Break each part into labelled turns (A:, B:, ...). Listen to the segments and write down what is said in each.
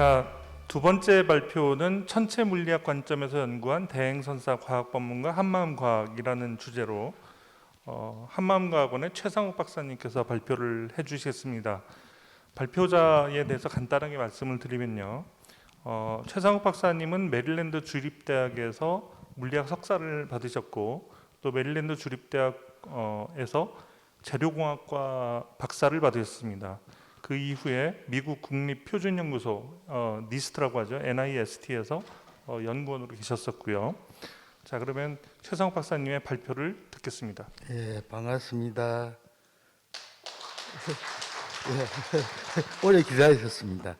A: 자, 두 번째 발표는 천체 물리학 관점에서 연구한 대행선사 과학법문과 한마음과학이라는 주제로 한마음과학원의 최상욱 박사님께서 발표를 해주시겠습니다. 발표자에 대해서 간단하게 말씀을 드리면요. 최상욱 박사님은 메릴랜드 주립대학에서 물리학 석사를 받으셨고 또 메릴랜드 주립대학에서 재료공학과 박사를 받으셨습니다. 그 이후에 미국 국립표준연구소 니스트라고 하죠. NIST에서 연구원으로 계셨었고요. 자, 그러면 최상욱 박사님의 발표를 듣겠습니다.
B: 예, 반갑습니다. 오래 기다리셨습니다.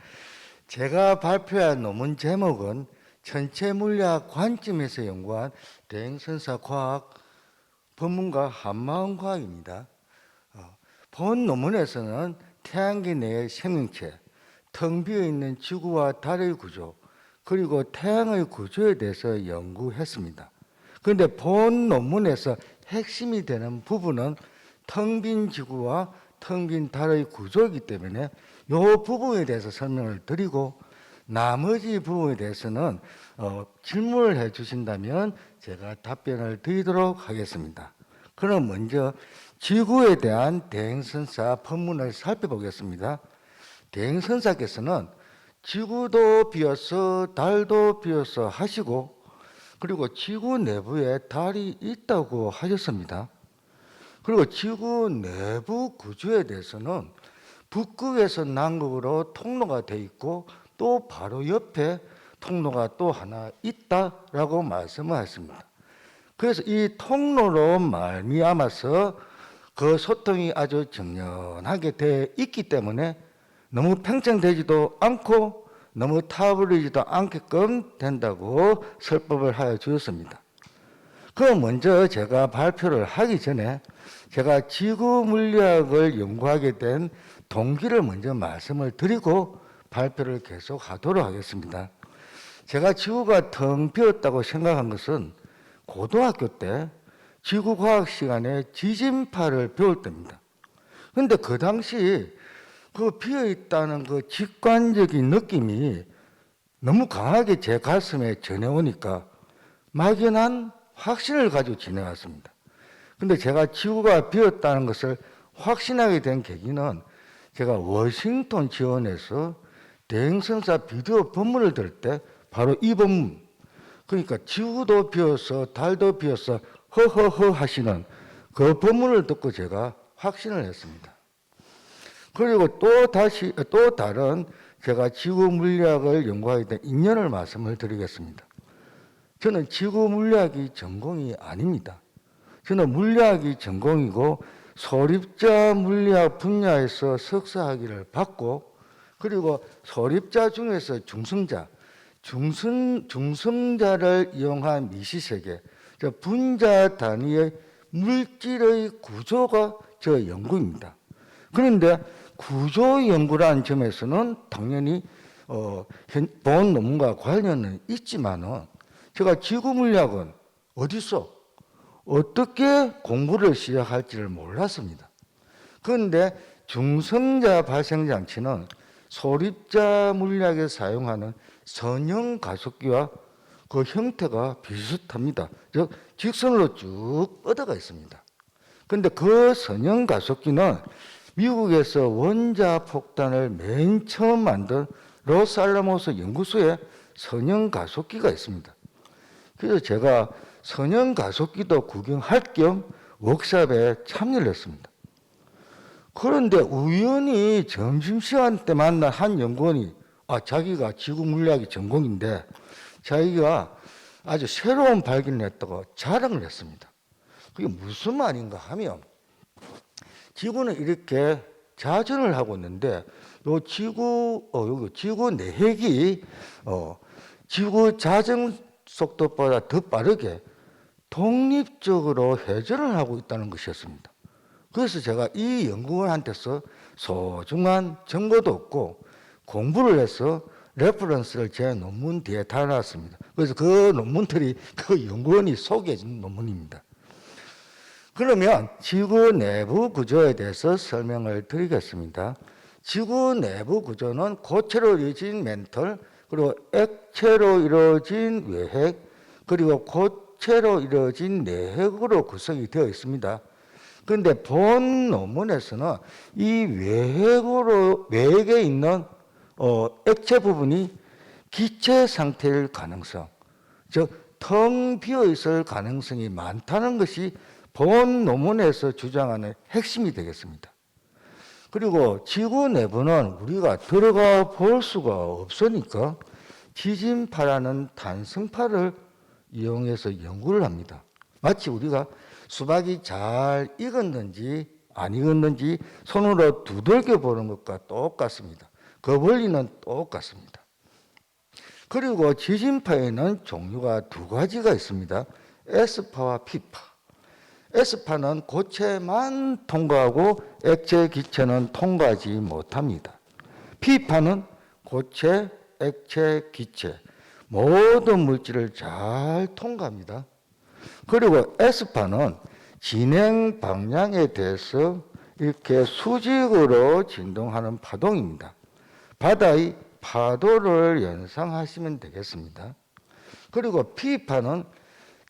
B: 제가 발표한 논문 제목은 천체 물리학 관점에서 연구한 대행선사 과학 법문과 한마음 과학입니다. 본 논문에서는 태양계 내의 생명체, 텅 비어 있는 지구와 달의 구조, 그리고 태양의 구조에 대해서 연구했습니다. 그런데 본 논문에서 핵심이 되는 부분은 텅 빈 지구와 텅 빈 달의 구조이기 때문에 이 부분에 대해서 설명을 드리고 나머지 부분에 대해서는 질문을 해 주신다면 제가 답변을 드리도록 하겠습니다. 그럼 먼저 지구에 대한 대행선사 법문을 살펴보겠습니다. 대행선사께서는 지구도 비어서 달도 비어서 하시고 그리고 지구 내부에 달이 있다고 하셨습니다. 그리고 지구 내부 구조에 대해서는 북극에서 남극으로 통로가 돼 있고 또 바로 옆에 통로가 또 하나 있다라고 말씀을 하십니다. 그래서 이 통로로 말미암아서 그 소통이 아주 정연하게 되어 있기 때문에 너무 팽창되지도 않고 너무 타버리지도 않게끔 된다고 설법을 하여 주었습니다. 그럼 먼저 제가 발표를 하기 전에 제가 지구 물리학을 연구하게 된 동기를 먼저 말씀을 드리고 발표를 계속하도록 하겠습니다. 제가 지구가 텅 비었다고 생각한 것은 고등학교 때 지구과학 시간에 지진파를 배울 때입니다. 그런데 그 당시 그 비어있다는 그 직관적인 느낌이 너무 강하게 제 가슴에 전해오니까 막연한 확신을 가지고 지내왔습니다. 근데 제가 지구가 비었다는 것을 확신하게 된 계기는 제가 워싱턴 지원에서 대행선사 비디오 법문을 들을 때 바로 이 법문, 그러니까 지구도 비어서 달도 비어서 허허허 하시는 그 법문을 듣고 제가 확신을 했습니다. 그리고 또 다른 제가 지구 물리학을 연구하게 된 인연을 말씀을 드리겠습니다. 저는 지구 물리학이 전공이 아닙니다. 저는 물리학이 전공이고 소립자 물리학 분야에서 석사학위를 받고 그리고 소립자 중에서 중성자를 이용한 미시세계, 분자 단위의 물질의 구조가 저 연구입니다. 그런데 구조 연구라는 점에서는 당연히 본 논문과 관련은 있지만은 제가 지구 물리학은 어디서 어떻게 공부를 시작할지를 몰랐습니다. 그런데 중성자 발생 장치는 소립자 물리학에 사용하는 선형 가속기와 그 형태가 비슷합니다. 즉 직선으로 쭉 뻗어가 있습니다. 그런데 그 선형 가속기는 미국에서 원자 폭탄을 맨 처음 만든 로스알라모스 연구소에 선형 가속기가 있습니다. 그래서 제가 선형 가속기도 구경할 겸 워크숍에 참여를 했습니다. 그런데 우연히 점심시간 때 만난 한 연구원이 자기가 지구 물리학이 전공인데 자기가 아주 새로운 발견을 했다고 자랑을 했습니다. 그게 무슨 말인가 하면 지구는 이렇게 자전을 하고 있는데 요 지구 내핵이 지구 자전 속도보다 더 빠르게 독립적으로 회전을 하고 있다는 것이었습니다. 그래서 제가 이 연구원한테서 소중한 정보도 얻고 공부를 해서 레퍼런스를 제 논문 뒤에 달아놨습니다. 그래서 그 논문들이 그 연구원이 소개해 준 논문입니다. 그러면 지구 내부 구조에 대해서 설명을 드리겠습니다. 지구 내부 구조는 고체로 이루어진 맨틀, 그리고 액체로 이루어진 외핵, 그리고 고체로 이루어진 내핵으로 구성이 되어 있습니다. 그런데 본 논문에서는 이 외핵에 있는 액체 부분이 기체 상태일 가능성, 즉 텅 비어 있을 가능성이 많다는 것이 본 논문에서 주장하는 핵심이 되겠습니다. 그리고 지구 내부는 우리가 들어가 볼 수가 없으니까 지진파라는 단성파를 이용해서 연구를 합니다. 마치 우리가 수박이 잘 익었는지 안 익었는지 손으로 두들겨 보는 것과 똑같습니다. 그 원리는 똑같습니다. 그리고 지진파에는 종류가 두 가지가 있습니다. S파와 P파. S파는 고체만 통과하고 액체, 기체는 통과하지 못합니다. P파는 고체, 액체, 기체 모든 물질을 잘 통과합니다. 그리고 S파는 진행 방향에 대해서 이렇게 수직으로 진동하는 파동입니다. 바다의 파도를 연상하시면 되겠습니다. 그리고 P파는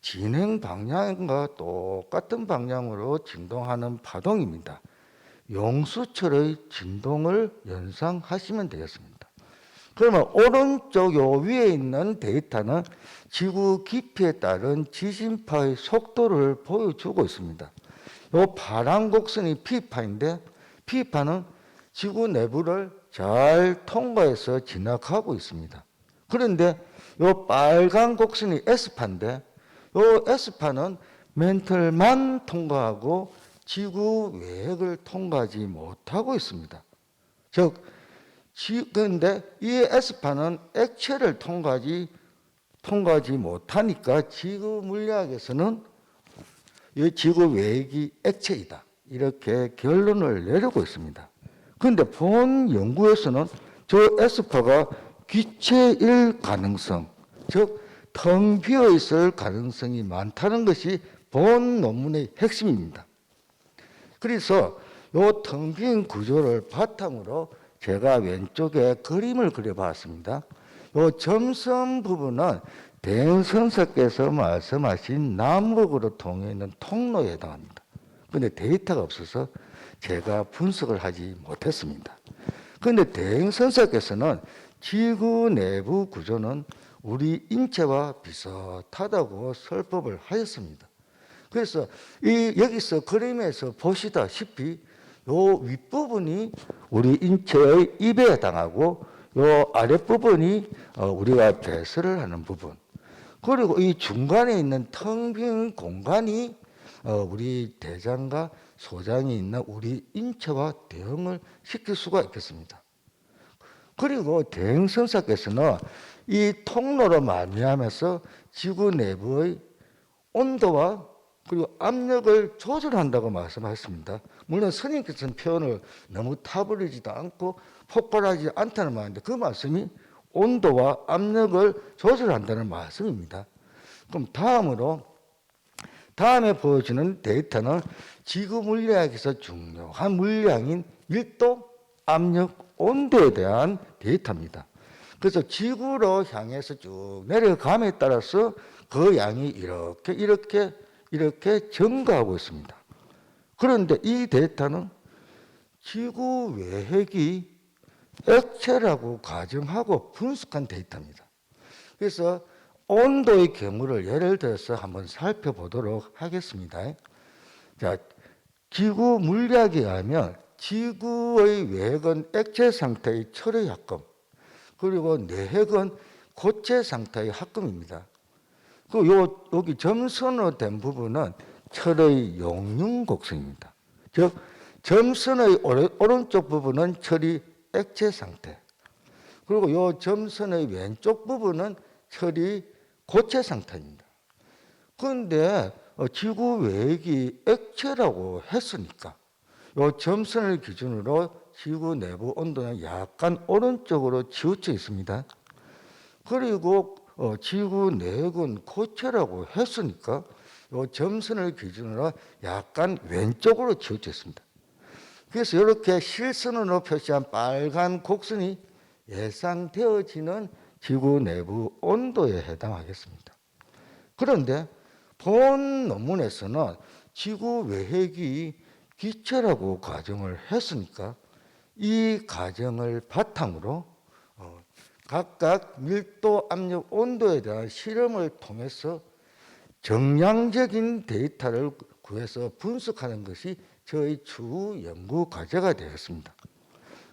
B: 진행 방향과 똑같은 방향으로 진동하는 파동입니다. 용수철의 진동을 연상하시면 되겠습니다. 그러면 오른쪽 요 위에 있는 데이터는 지구 깊이에 따른 지진파의 속도를 보여주고 있습니다. 요 파란 곡선이 P파인데 P파는 지구 내부를 잘 통과해서 진학하고 있습니다. 그런데 요 빨간 곡선이 S파인데 요 S파는 맨틀만 통과하고 지구 외핵을 통과하지 못하고 있습니다. 즉, 그런데 이 S파는 액체를 통과하지 못하니까 지구 물리학에서는 이 지구 외핵이 액체이다. 이렇게 결론을 내리고 있습니다. 그런데 본 연구에서는 저 S파가 기체일 가능성, 즉 텅 비어 있을 가능성이 많다는 것이 본 논문의 핵심입니다. 그래서 이 텅 빈 구조를 바탕으로 제가 왼쪽에 그림을 그려봤습니다. 이 점선 부분은 대행선사께서 말씀하신 남북으로 통해 있는 통로에 해당합니다. 그런데 데이터가 없어서 제가 분석을 하지 못했습니다. 그런데 대행선사께서는 지구 내부 구조는 우리 인체와 비슷하다고 설법을 하였습니다. 그래서 여기서 그림에서 보시다시피 요 윗부분이 우리 인체의 입에 해당하고 요 아랫부분이 우리가 배설을 하는 부분, 그리고 이 중간에 있는 텅 빈 공간이 우리 대장과 소장이 있는 우리 인체와 대응을 시킬 수가 있겠습니다. 그리고 대행선사께서는 이 통로로 말미암아서 지구 내부의 온도와 그리고 압력을 조절한다고 말씀하셨습니다. 물론 스님께서는 표현을 너무 타버리지도 않고 폭발하지 않다는 말인데 그 말씀이 온도와 압력을 조절한다는 말씀입니다. 그럼 다음에 보여주는 데이터는 지구 물리학에서 중요한 물량인 밀도, 압력, 온도에 대한 데이터입니다. 그래서 지구로 향해서 쭉 내려감에 따라서 그 양이 이렇게 증가하고 있습니다. 그런데 이 데이터는 지구 외핵이 액체라고 가정하고 분석한 데이터입니다. 그래서 온도의 경우를 예를 들어서 한번 살펴보도록 하겠습니다. 자, 지구 물리학에 의하면 지구의 외핵은 액체 상태의 철의 합금, 그리고 내핵은 고체 상태의 합금입니다. 그리고 여기 점선으로 된 부분은 철의 용융 곡선입니다. 즉, 점선의 오른쪽 부분은 철이 액체 상태, 그리고 이 점선의 왼쪽 부분은 철이 고체 상태입니다. 그런데 지구 외핵이 액체라고 했으니까 이 점선을 기준으로 지구 내부 온도는 약간 오른쪽으로 치우쳐 있습니다. 그리고 지구 내핵은 고체라고 했으니까 이 점선을 기준으로 약간 왼쪽으로 치우쳐 있습니다. 그래서 이렇게 실선으로 표시한 빨간 곡선이 예상되어지는 지구 내부 온도에 해당하겠습니다. 그런데 본 논문에서는 지구 외핵이 기체라고 가정을 했으니까 이 가정을 바탕으로 각각 밀도, 압력, 온도에 대한 실험을 통해서 정량적인 데이터를 구해서 분석하는 것이 저희 추후 연구 과제가 되었습니다.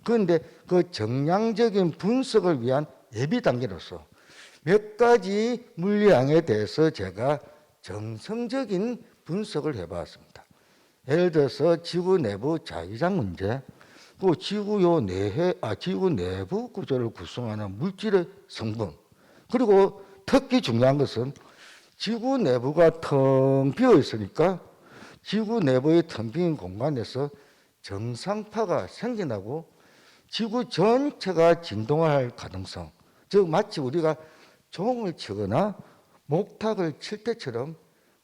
B: 그런데 그 정량적인 분석을 위한 예비 단계로서 몇 가지 물리량에 대해서 제가 정성적인 분석을 해봤습니다. 예를 들어서 지구 내부 자기장 문제, 그 지구 내부 구조를 구성하는 물질의 성분, 그리고 특히 중요한 것은 지구 내부가 텅 비어 있으니까 지구 내부의 텅 빈 공간에서 정상파가 생겨나고 지구 전체가 진동할 가능성, 즉 마치 우리가 종을 치거나 목탁을 칠 때처럼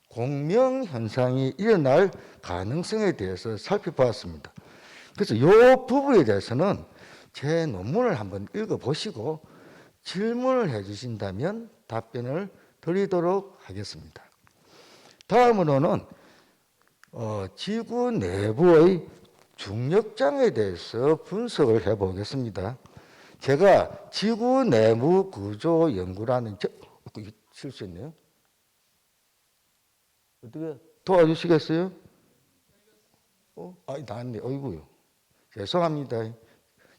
B: 공명 현상이 일어날 가능성에 대해서 살펴보았습니다. 그래서 이 부분에 대해서는 제 논문을 한번 읽어보시고 질문을 해주신다면 답변을 드리도록 하겠습니다. 다음으로는 지구 내부의 중력장에 대해서 분석을 해보겠습니다. 제가 지구 내부 구조 연구라는 실수했네요. 어떻게 도와주시겠어요? 나왔네. 어이구요. 죄송합니다.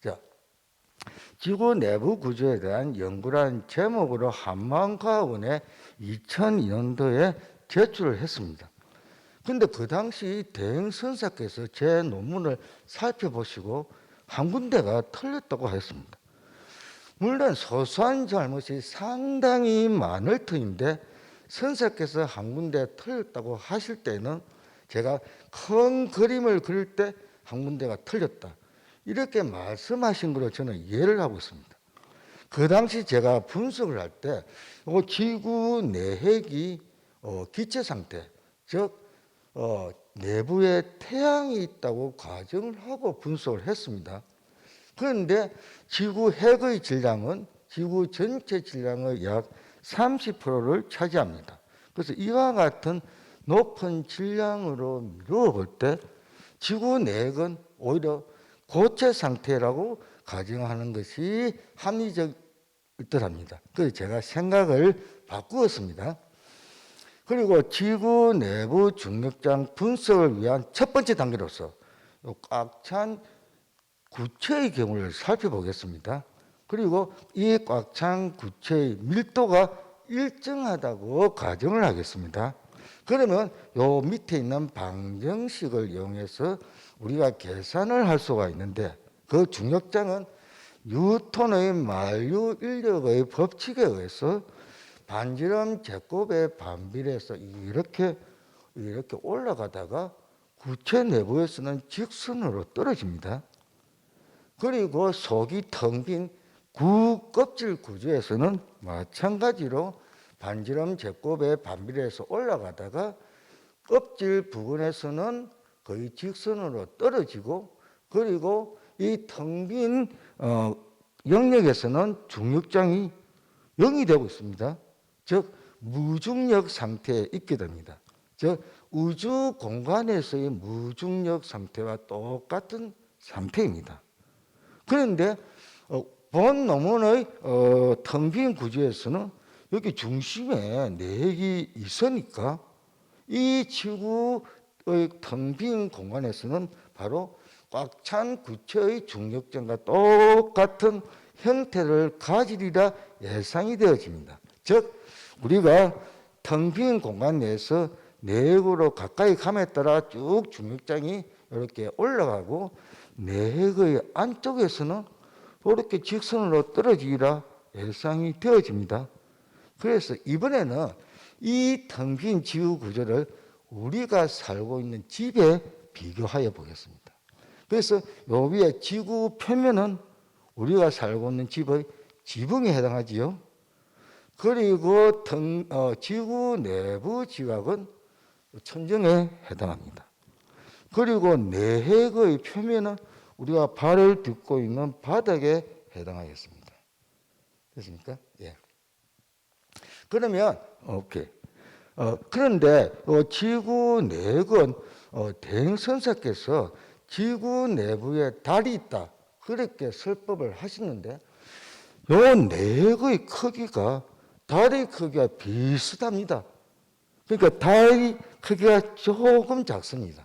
B: 자, 지구 내부 구조에 대한 연구라는 제목으로 한만과학원에 2002년도에 제출을 했습니다. 근데 그 당시 대행 선사께서 제 논문을 살펴보시고 한 군데가 틀렸다고 했습니다. 물론 소소한 잘못이 상당히 많을 터인데 선사께서 한 군데 틀렸다고 하실 때는 제가 큰 그림을 그릴 때 한 군데가 틀렸다, 이렇게 말씀하신 걸로 저는 이해를 하고 있습니다. 그 당시 제가 분석을 할 때 지구 내핵이 기체 상태, 즉 내부에 태양이 있다고 가정을 하고 분석을 했습니다. 그런데 지구 핵의 질량은 지구 전체 질량의 약 30%를 차지합니다. 그래서 이와 같은 높은 질량으로 미루어 볼 때 지구 내핵은 오히려 고체 상태라고 가정하는 것이 합리적일 듯합니다. 그래서 제가 생각을 바꾸었습니다. 그리고 지구 내부 중력장 분석을 위한 첫 번째 단계로서 꽉 찬 구체의 경우를 살펴보겠습니다. 그리고 이 꽉 찬 구체의 밀도가 일정하다고 가정을 하겠습니다. 그러면 요 밑에 있는 방정식을 이용해서 우리가 계산을 할 수가 있는데, 그 중력장은 뉴턴의 만류 인력의 법칙에 의해서 반지름 제곱의 반비례해서 이렇게 올라가다가 구체 내부에서는 직선으로 떨어집니다. 그리고 속이 텅 빈 구껍질 구조에서는 마찬가지로 반지름 제곱의 반비례해서 올라가다가 껍질 부근에서는 거의 직선으로 떨어지고, 그리고 이 텅 빈 영역에서는 중력장이 0이 되고 있습니다. 즉 무중력 상태에 있게 됩니다. 즉 우주 공간에서의 무중력 상태와 똑같은 상태입니다. 그런데 본 논문의 텅 빈 구조에서는 여기 중심에 내핵이 있으니까 이 지구의 텅 빈 공간에서는 바로 꽉 찬 구체의 중력장과 똑같은 형태를 가지리라 예상이 되어집니다. 즉 우리가 텅 빈 공간 내에서 내핵으로 가까이 감에 따라 쭉 중력장이 이렇게 올라가고 내핵의 안쪽에서는 이렇게 직선으로 떨어지리라 예상이 되어집니다. 그래서 이번에는 이 텅 빈 지구 구조를 우리가 살고 있는 집에 비교하여 보겠습니다. 그래서 요 위에 지구 표면은 우리가 살고 있는 집의 지붕에 해당하지요. 그리고 지구 내부 지각은 천정에 해당합니다. 그리고 내핵의 표면은 우리가 발을 딛고 있는 바닥에 해당하겠습니다. 됐습니까? 예. 그러면 오케이. 그런데 지구 내핵은 대행선사께서 지구 내부에 달이 있다 그렇게 설법을 하시는데 요 내핵의 크기가 달의 크기가 비슷합니다. 그러니까 달의 크기가 조금 작습니다.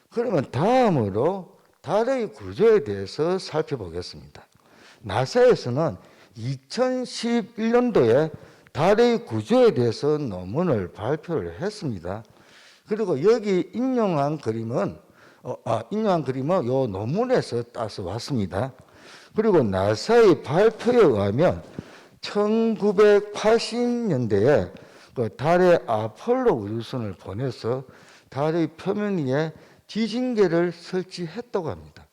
B: 그러면 다음으로 달의 구조에 대해서 살펴보겠습니다. 나사에서는 2011년도에 달의 구조에 대해서 논문을 발표를 했습니다. 그리고 여기 인용한 그림은 요 논문에서 따서 왔습니다. 그리고 나사의 발표에 의하면 1980년대에 그 달에 아폴로 우주선을 보내서 달의 표면 위에 지진계를 설치했다고 합니다.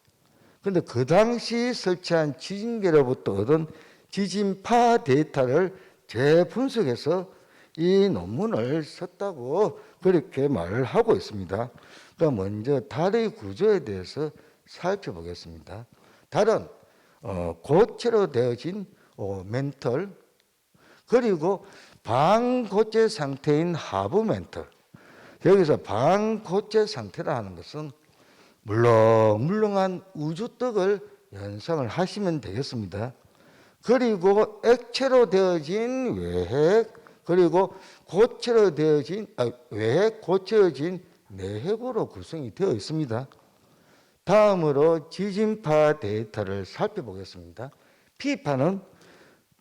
B: 그런데 그 당시 설치한 지진계로부터 얻은 지진파 데이터를 재분석해서 이 논문을 썼다고 그렇게 말을 하고 있습니다. 그러니까 먼저 달의 구조에 대해서 살펴보겠습니다. 달은 고체로 되어진 멘털 그리고 반고체 상태인 하부 멘털. 여기서 반고체 상태라 는 것은 물렁물렁한 우주떡을 연상을 하시면 되겠습니다. 그리고 액체로 되어진 외핵 그리고 고체로 되어진 외핵 고체어진 내핵으로 구성이 되어 있습니다. 다음으로 지진파 데이터를 살펴보겠습니다. P파는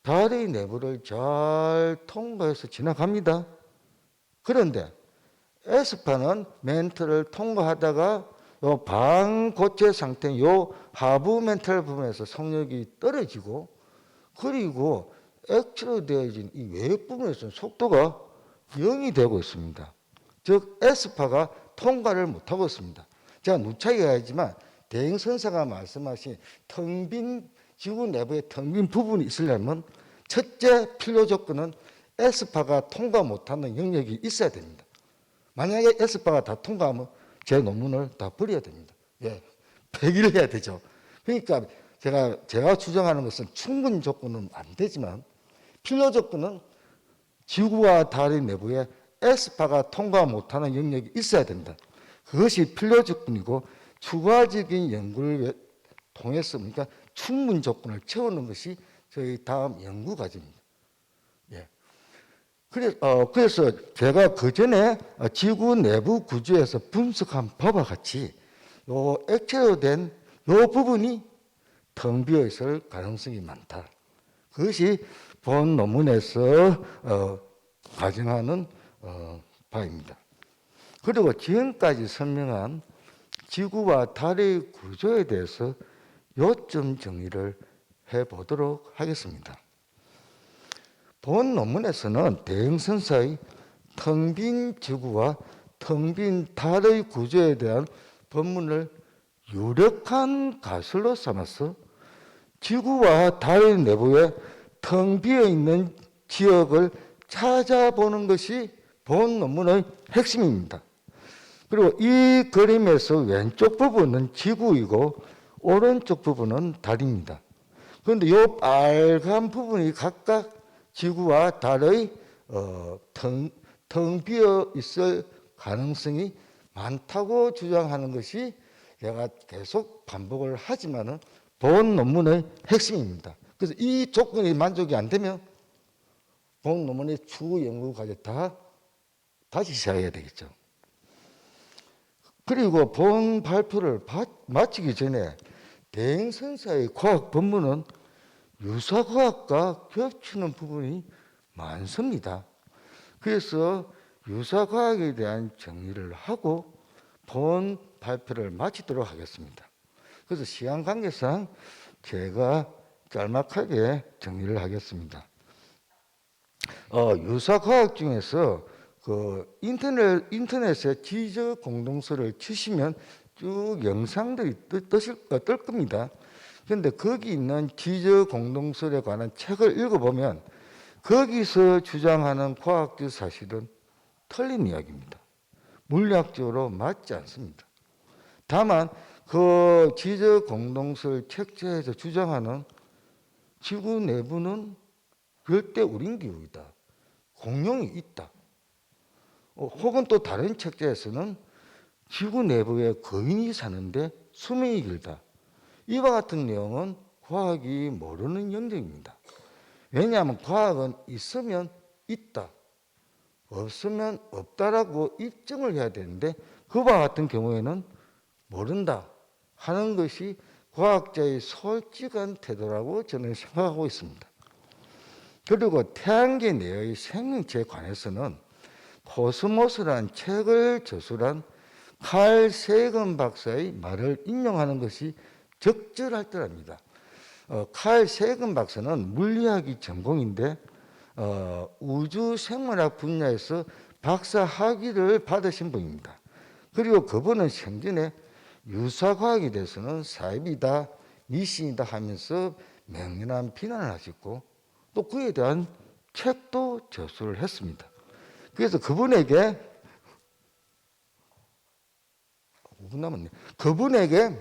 B: 달의 내부를 잘 통과해서 지나갑니다. 그런데 S파는 멘틀을 통과하다가 요 반고체 상태인 요 하부 멘틀 부분에서 속력이 떨어지고 그리고 액체로 되어진 이 외곽 부분에서는 속도가 0이 되고 있습니다. 즉 S파가 통과를 못하고 있습니다. 제가 누차 얘기하지만 대행선사가 말씀하신 텅 빈 지구 내부에 텅 빈 부분이 있으려면 첫째 필요 조건은 S파가 통과 못하는 영역이 있어야 됩니다. 만약에 S파가 다 통과하면 제 논문을 다 버려야 됩니다. 예, 폐기를 해야 되죠. 그러니까 제가 주장하는 것은 충분 조건은 안 되지만 필요 조건은 지구와 달의 내부에 S파가 통과 못하는 영역이 있어야 됩니다. 그것이 필요 조건이고 추가적인 연구를 통해서 그러니까 충분 조건을 채우는 것이 저희 다음 연구 과정입니다. 예. 그래서 제가 그 전에 지구 내부 구조에서 분석한 바와 같이 요 액체로 된 요 부분이 텅 비어 있을 가능성이 많다. 그것이 본 논문에서 가정하는 바입니다. 그리고 지금까지 설명한 지구와 달의 구조에 대해서 요점 정리를 해보도록 하겠습니다. 본 논문에서는 대행선사의 텅 빈 지구와 텅 빈 달의 구조에 대한 본문을 유력한 가설로 삼아서 지구와 달 내부에 텅 비어 있는 지역을 찾아보는 것이 본 논문의 핵심입니다. 그리고 이 그림에서 왼쪽 부분은 지구이고 오른쪽 부분은 달입니다. 그런데 이 빨간 부분이 각각 지구와 달의 텅 비어 있을 가능성이 많다고 주장하는 것이 제가 계속 반복을 하지만은 본 논문의 핵심입니다. 그래서 이 조건이 만족이 안 되면 본 논문의 추후 연구 과제 다시 시작해야 되겠죠. 그리고 본 발표를 마치기 전에 대행선사의 과학 본문은 유사과학과 겹치는 부분이 많습니다. 그래서 유사과학에 대한 정리를 하고 본 발표를 마치도록 하겠습니다. 그래서 시간 관계상 제가 짤막하게 정리를 하겠습니다. 유사과학 중에서 그 인터넷에 지적 공동서를 치시면 쭉 영상들이 뜰 겁니다. 그런데 거기 있는 지적 공동설에 관한 책을 읽어보면 거기서 주장하는 과학적 사실은 틀린 이야기입니다. 물리학적으로 맞지 않습니다. 다만 그 지적 공동설 책자에서 주장하는 지구 내부는 열대 우림 기후이다. 공룡이 있다. 혹은 또 다른 책자에서는 지구 내부에 거인이 사는데 수명이 길다. 이와 같은 내용은 과학이 모르는 영역입니다. 왜냐하면 과학은 있으면 있다, 없으면 없다라고 입증을 해야 되는데 그와 같은 경우에는 모른다 하는 것이 과학자의 솔직한 태도라고 저는 생각하고 있습니다. 그리고 태양계 내의 생명체에 관해서는 코스모스라는 책을 저술한 칼 세건 박사의 말을 인용하는 것이 적절할 듯합니다. 칼 세건 박사는 물리학이 전공인데 우주생물학 분야에서 박사 학위를 받으신 분입니다. 그리고 그분은 생전에 유사과학에 대해서는 사입이다, 미신이다 하면서 맹렬한 비난을 하셨고 또 그에 대한 책도 저술을 했습니다. 그래서 그분에게 5분 남았네. 그분에게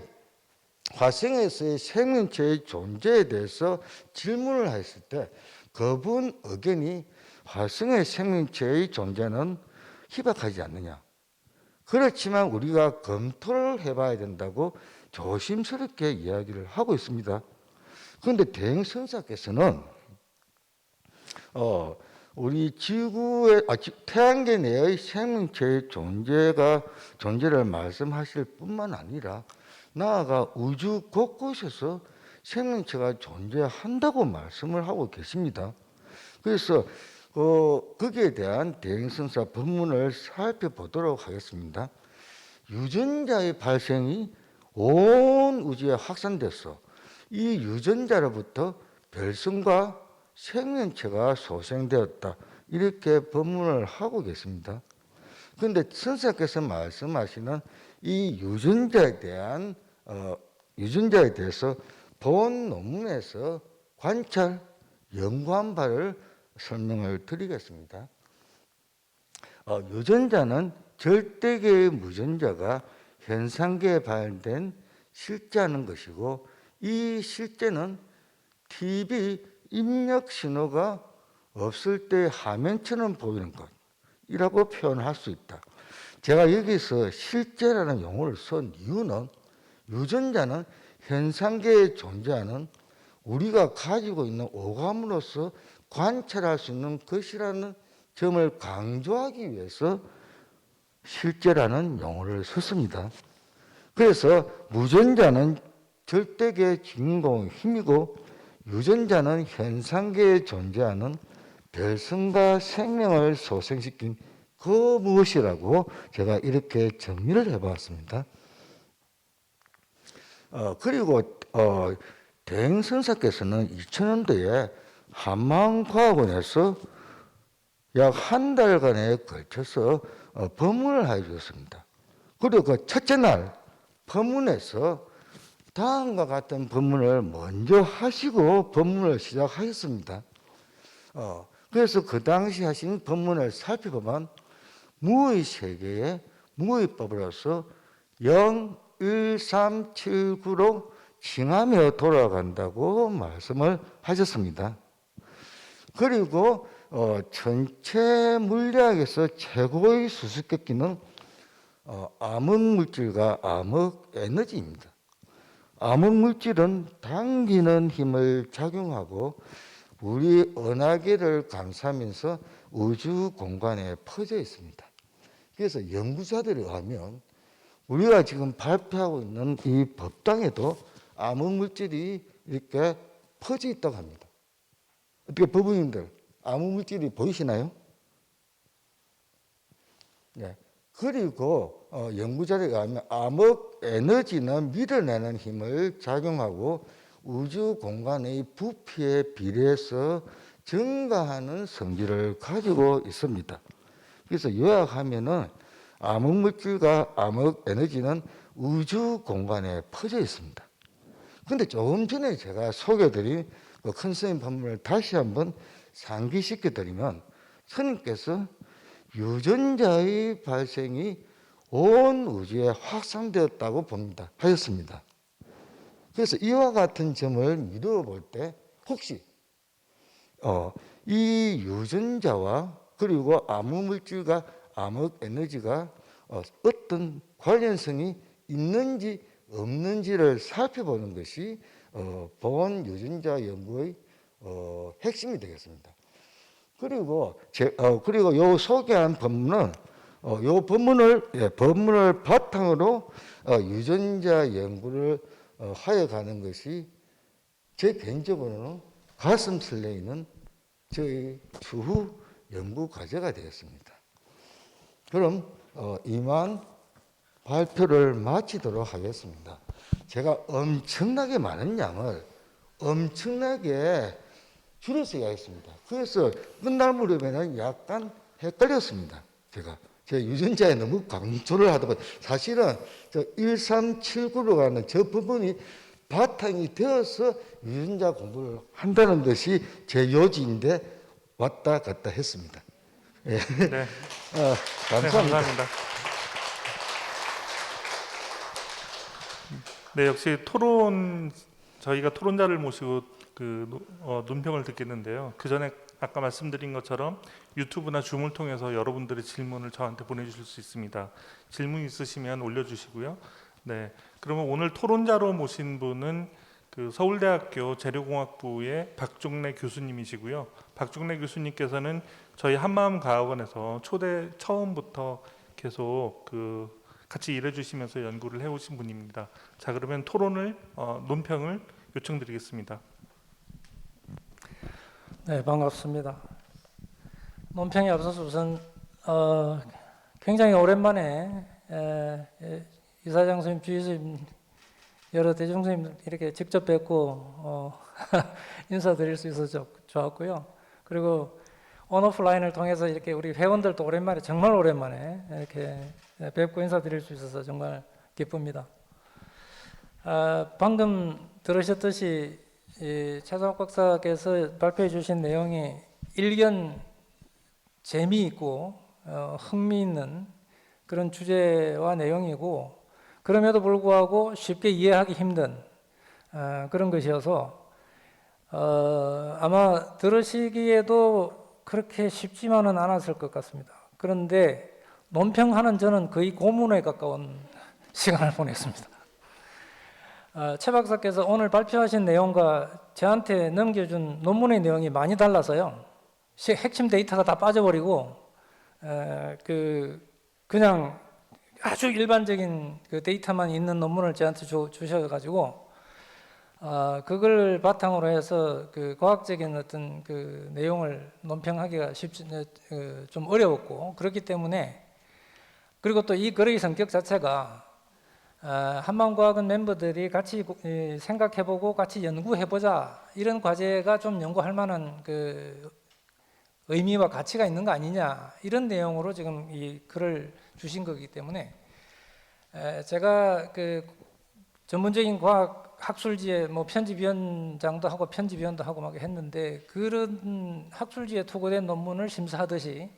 B: 화성에서의 생명체의 존재에 대해서 질문을 했을 때 그분 의견이 화성의 생명체의 존재는 희박하지 않느냐. 그렇지만 우리가 검토를 해봐야 된다고 조심스럽게 이야기를 하고 있습니다. 그런데 대행선사께서는 우리 태양계 내의 생명체의 존재를 말씀하실 뿐만 아니라 나아가 우주 곳곳에서 생명체가 존재한다고 말씀을 하고 계십니다. 그래서 거기에 대한 대행선사 본문을 살펴보도록 하겠습니다. 유전자의 발생이 온 우주에 확산돼서 이 유전자로부터 별성과 생명체가 소생되었다. 이렇게 본문을 하고 계십니다. 그런데 선생께서 말씀하시는 이 유전자에 대해서 본 논문에서 관찰, 연구한 바를 설명을 드리겠습니다. 유전자는 절대계의 무전자가 현상계에 발현된 실제하는 것이고 이 실제는 TV 입력 신호가 없을 때 화면처럼 보이는 것이라고 표현할 수 있다. 제가 여기서 실제라는 용어를 쓴 이유는 유전자는 현상계에 존재하는 우리가 가지고 있는 오감으로서 관찰할 수 있는 것이라는 점을 강조하기 위해서 실제라는 용어를 썼습니다. 그래서 무전자는 절대계의 주인공의 힘이고 유전자는 현상계에 존재하는 별성과 생명을 소생시킨 그 무엇이라고 제가 이렇게 정리를 해봤습니다. 그리고 대행선사께서는 2000년도에 한마음과학원에서 약 한 달간에 걸쳐서 법문을 해주셨습니다. 그리고 그 첫째 날 법문에서 다음과 같은 법문을 먼저 하시고 법문을 시작하셨습니다. 그래서 그 당시 하신 법문을 살펴보면 무의 세계의 무의법으로서 0, 1, 3, 7, 9로 징하며 돌아간다고 말씀을 하셨습니다. 그리고 전체 물리학에서 최고의 수수께끼는 암흑물질과 암흑에너지입니다. 암흑물질은 당기는 힘을 작용하고 우리 은하계를 감싸면서 우주 공간에 퍼져 있습니다. 그래서 연구자들에 의하면 우리가 지금 발표하고 있는 이 법당에도 암흑물질이 이렇게 퍼져 있다고 합니다. 어떻게 법원님들 암흑물질이 보이시나요? 네. 그리고 연구자들에 의하면 암흑 에너지는 밀어내는 힘을 작용하고 우주 공간의 부피에 비례해서 증가하는 성질을 가지고 있습니다. 그래서 요약하면은 암흑물질과 암흑에너지는 우주 공간에 퍼져 있습니다. 그런데 조금 전에 제가 소개해드린 그 컨셉 판문을 다시 한번 상기시켜드리면 스님께서 유전자의 발생이 온 우주에 확산되었다고 봅니다. 하였습니다. 그래서 이와 같은 점을 미루어 볼 때 혹시 이 유전자와 그리고 암흑 물질과 암흑 에너지가 어떤 관련성이 있는지 없는지를 살펴보는 것이 보온 유전자 연구의 핵심이 되겠습니다. 그리고 그리고 요 소개한 법문은 요 법문을 바탕으로 유전자 연구를 하여가는 것이 제 개인적으로는 가슴 설레이는 저희 추후 연구 과제가 되었습니다. 그럼 이만 발표를 마치도록 하겠습니다. 제가 엄청나게 많은 양을 엄청나게 줄여서 이야기했습니다. 그래서 끝날 무렵에는 약간 헷갈렸습니다. 제 유전자에 너무 강조를 하다 보니 사실은 저 1379로 가는 저 부분이 바탕이 되어서 유전자 공부를 한다는 것이 제 요지인데 왔다 갔다 했습니다. 예.
A: 네.
B: 감사합니다.
A: 네, 감사합니다. 네, 역시 저희가 토론자를 모시고 논평을 듣겠는데요. 그 전에 아까 말씀드린 것처럼 유튜브나 줌을 통해서 여러분들의 질문을 저한테 보내주실 수 있습니다. 질문 있으시면 올려주시고요. 네, 그러면 오늘 토론자로 모신 분은 서울대학교 재료공학부의 박종래 교수님이시고요. 박종래 교수님께서는 저희 한마음과학원에서 처음부터 계속 같이 일해주시면서 연구를 해오신 분입니다. 자, 그러면 논평을 요청드리겠습니다.
C: 네, 반갑습니다. 논평에 앞서서 우선 굉장히 오랜만에 이사장 선생님, 주의 선생님, 여러 대중 선생님 이렇게 직접 뵙고 인사드릴 수 있어서 좋았고요. 그리고 온오프라인을 통해서 이렇게 우리 회원들도 오랜만에, 정말 오랜만에 이렇게 뵙고 인사드릴 수 있어서 정말 기쁩니다. 방금 들으셨듯이 차상욱 박사께서 발표해 주신 내용이 일견 재미있고 흥미있는 그런 주제와 내용이고, 그럼에도 불구하고 쉽게 이해하기 힘든 그런 것이어서 아마 들으시기에도 그렇게 쉽지만은 않았을 것 같습니다. 그런데 논평하는 저는 거의 고문에 가까운 시간을 보냈습니다. 최 박사께서 오늘 발표하신 내용과 저한테 넘겨준 논문의 내용이 많이 달라서요. 핵심 데이터가 다 빠져버리고 그냥 아주 일반적인 데이터만 있는 논문을 저한테 주셔가지고 그걸 바탕으로 해서 과학적인 어떤 내용을 논평하기가 좀 어려웠고, 그렇기 때문에, 그리고 또 이 글의 성격 자체가 한마음과학원 멤버들이 같이 생각해보고 같이 연구해보자, 이런 과제가 좀 연구할 만한 의미와 가치가 있는 거 아니냐, 이런 내용으로 지금 이 글을 주신 거기 때문에 제가 전문적인 과학 학술지에 편집위원장도 하고 편집위원도 하고 막 했는데, 그런 학술지에 투고된 논문을 심사하듯이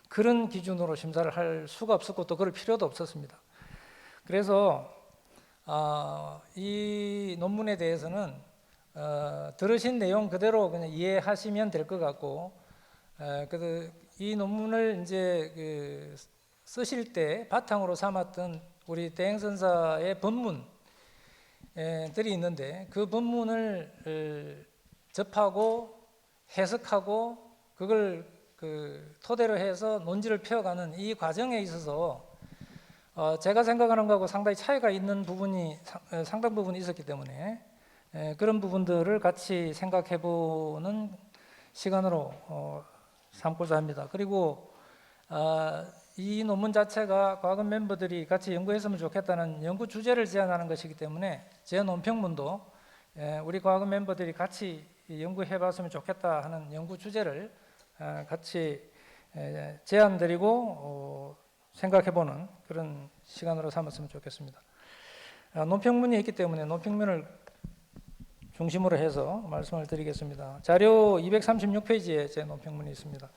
C: 그런 기준으로 심사를 할 수가 없었고 또 그럴 필요도 없었습니다. 그래서 이 논문에 대해서는 들으신 내용 그대로 그냥 이해하시면 될 것 같고, 이 논문을 이제 쓰실 때 바탕으로 삼았던 우리 대행선사의 본문들이 있는데, 그 본문을 접하고 해석하고 그걸 토대로 해서 논지를 펴가는 이 과정에 있어서 제가 생각하는 거하고 상당히 차이가 있는 부분이 상당 부분 있었기 때문에 그런 부분들을 같이 생각해보는 시간으로 삼고자 합니다. 그리고 이 논문 자체가 과학원 멤버들이 같이 연구했으면 좋겠다는 연구 주제를 제안하는 것이기 때문에 제 논평문도 우리 과학원 멤버들이 같이 연구해봤으면 좋겠다 하는 연구 주제를 같이 제안드리고 생각해보는 그런 시간으로 삼았으면 좋겠습니다. 논평문이 있기 때문에 논평문을 중심으로 해서 말씀을 드리겠습니다. 자료 236페이지에 제 논평문이 있습니다.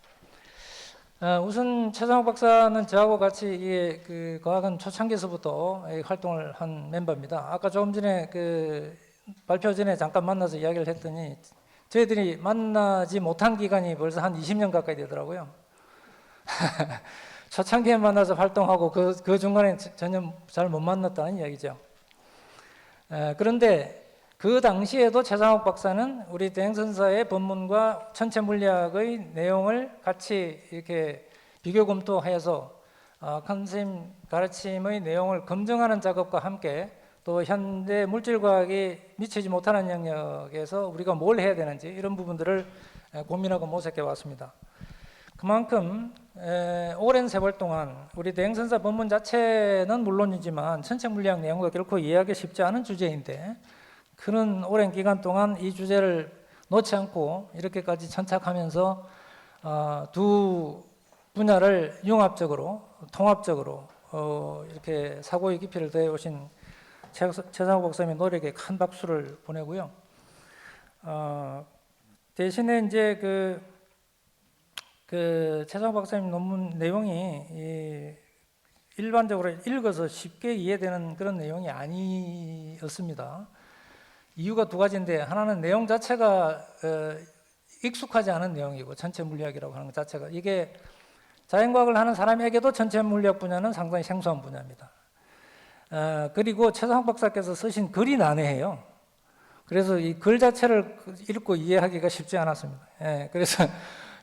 C: 우선 최상욱 박사는 저하고 같이 이게 그 과학원 초창기에서부터 활동을 한 멤버입니다. 아까 조금 전에 그 발표 전에 잠깐 만나서 이야기를 했더니 저희들이 만나지 못한 기간이 벌써 한 20년 가까이 되더라고요. 초창기에 만나서 활동하고 그 중간에 전혀 잘 못 만났다는 이야기죠. 그런데 그 당시에도 최상욱 박사는 우리 대행선사의 법문과 천체 물리학의 내용을 같이 이렇게 비교 검토해서 선생님 가르침의 내용을 검증하는 작업과 함께 또 현대 물질과학이 미치지 못하는 영역에서 우리가 뭘 해야 되는지 이런 부분들을 고민하고 모색해 왔습니다. 그만큼 오랜 세월 동안 우리 대행선사 법문 자체는 물론이지만 천체 물리학 내용과 결코 이해하기 쉽지 않은 주제인데 그런 오랜 기간 동안 이 주제를 놓지 않고 이렇게까지 천착하면서 두 분야를 융합적으로 통합적으로 이렇게 사고의 깊이를 더해 오신 최상욱 박사님의 노력에 큰 박수를 보내고요. 대신에 이제 그 최상욱 박사님 논문 내용이 일반적으로 읽어서 쉽게 이해되는 그런 내용이 아니었습니다. 이유가 두 가지인데 하나는 내용 자체가 익숙하지 않은 내용이고 전체 물리학이라고 하는 것 자체가 이게 자연과학을 하는 사람에게도 전체 물리학 분야는 상당히 생소한 분야입니다. 그리고 최상욱 박사께서 쓰신 글이 난해해요. 그래서 이 글 자체를 읽고 이해하기가 쉽지 않았습니다. 그래서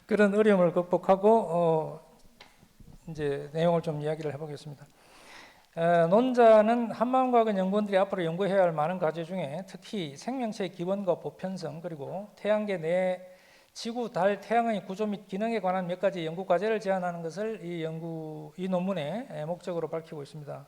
C: 그런 어려움을 극복하고 이제 내용을 좀 이야기를 해보겠습니다. 논자는 한마음과학은 연구원들이 앞으로 연구해야 할 많은 과제 중에 특히 생명체의 기원과 보편성 그리고 태양계 내 지구, 달, 태양의 구조 및 기능에 관한 몇 가지 연구 과제를 제안하는 것을 이 논문의 목적으로 밝히고 있습니다.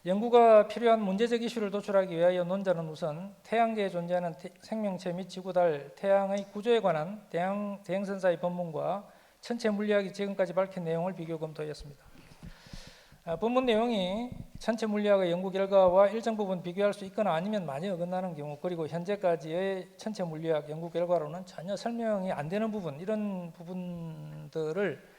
C: 연구가 필요한 문제적 이슈를 도출하기 위하여 논자는 우선 태양계에 존재하는 생명체 및 지구, 달, 태양의 구조에 관한 대행선사의 법문과 천체 물리학이 지금까지 밝힌 내용을 비교 검토했습니다. 본문 내용이 천체 물리학의 연구 결과와 일정 부분 비교할 수 있거나 아니면 많이 어긋나는 경우 그리고 현재까지의 천체 물리학 연구 결과로는 전혀 설명이 안 되는 부분 이런 부분들을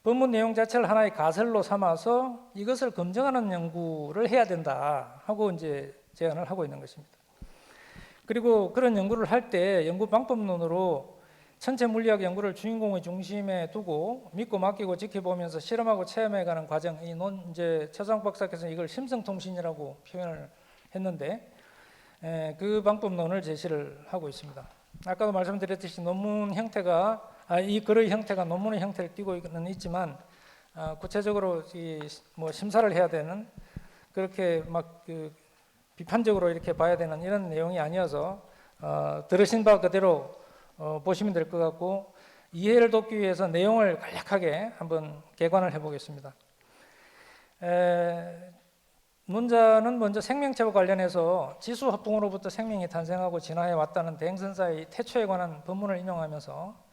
C: 본문 내용 자체를 하나의 가설로 삼아서 이것을 검증하는 연구를 해야 된다 하고 이제 제안을 하고 있는 것입니다. 그리고 그런 연구를 할 때 연구 방법론으로 천체 물리학 연구를 주인공의 중심에 두고 믿고 맡기고 지켜보면서 실험하고 체험해가는 과정, 이제 최상욱 박사께서는 이걸 심성통신이라고 표현을 했는데 그 방법론을 제시를 하고 있습니다. 아까도 말씀드렸듯이 논문 형태가 이 글의 형태가 논문의 형태를 띠고는 있지만 구체적으로 뭐 심사를 해야 되는 그렇게 막 비판적으로 이렇게 봐야 되는 이런 내용이 아니어서 들으신 바 그대로 보시면 될 것 같고 이해를 돕기 위해서 내용을 간략하게 한번 개관을 해보겠습니다. 논자는 먼저 생명체와 관련해서 지수화풍으로부터 생명이 탄생하고 진화해 왔다는 대행선사의 태초에 관한 본문을 인용하면서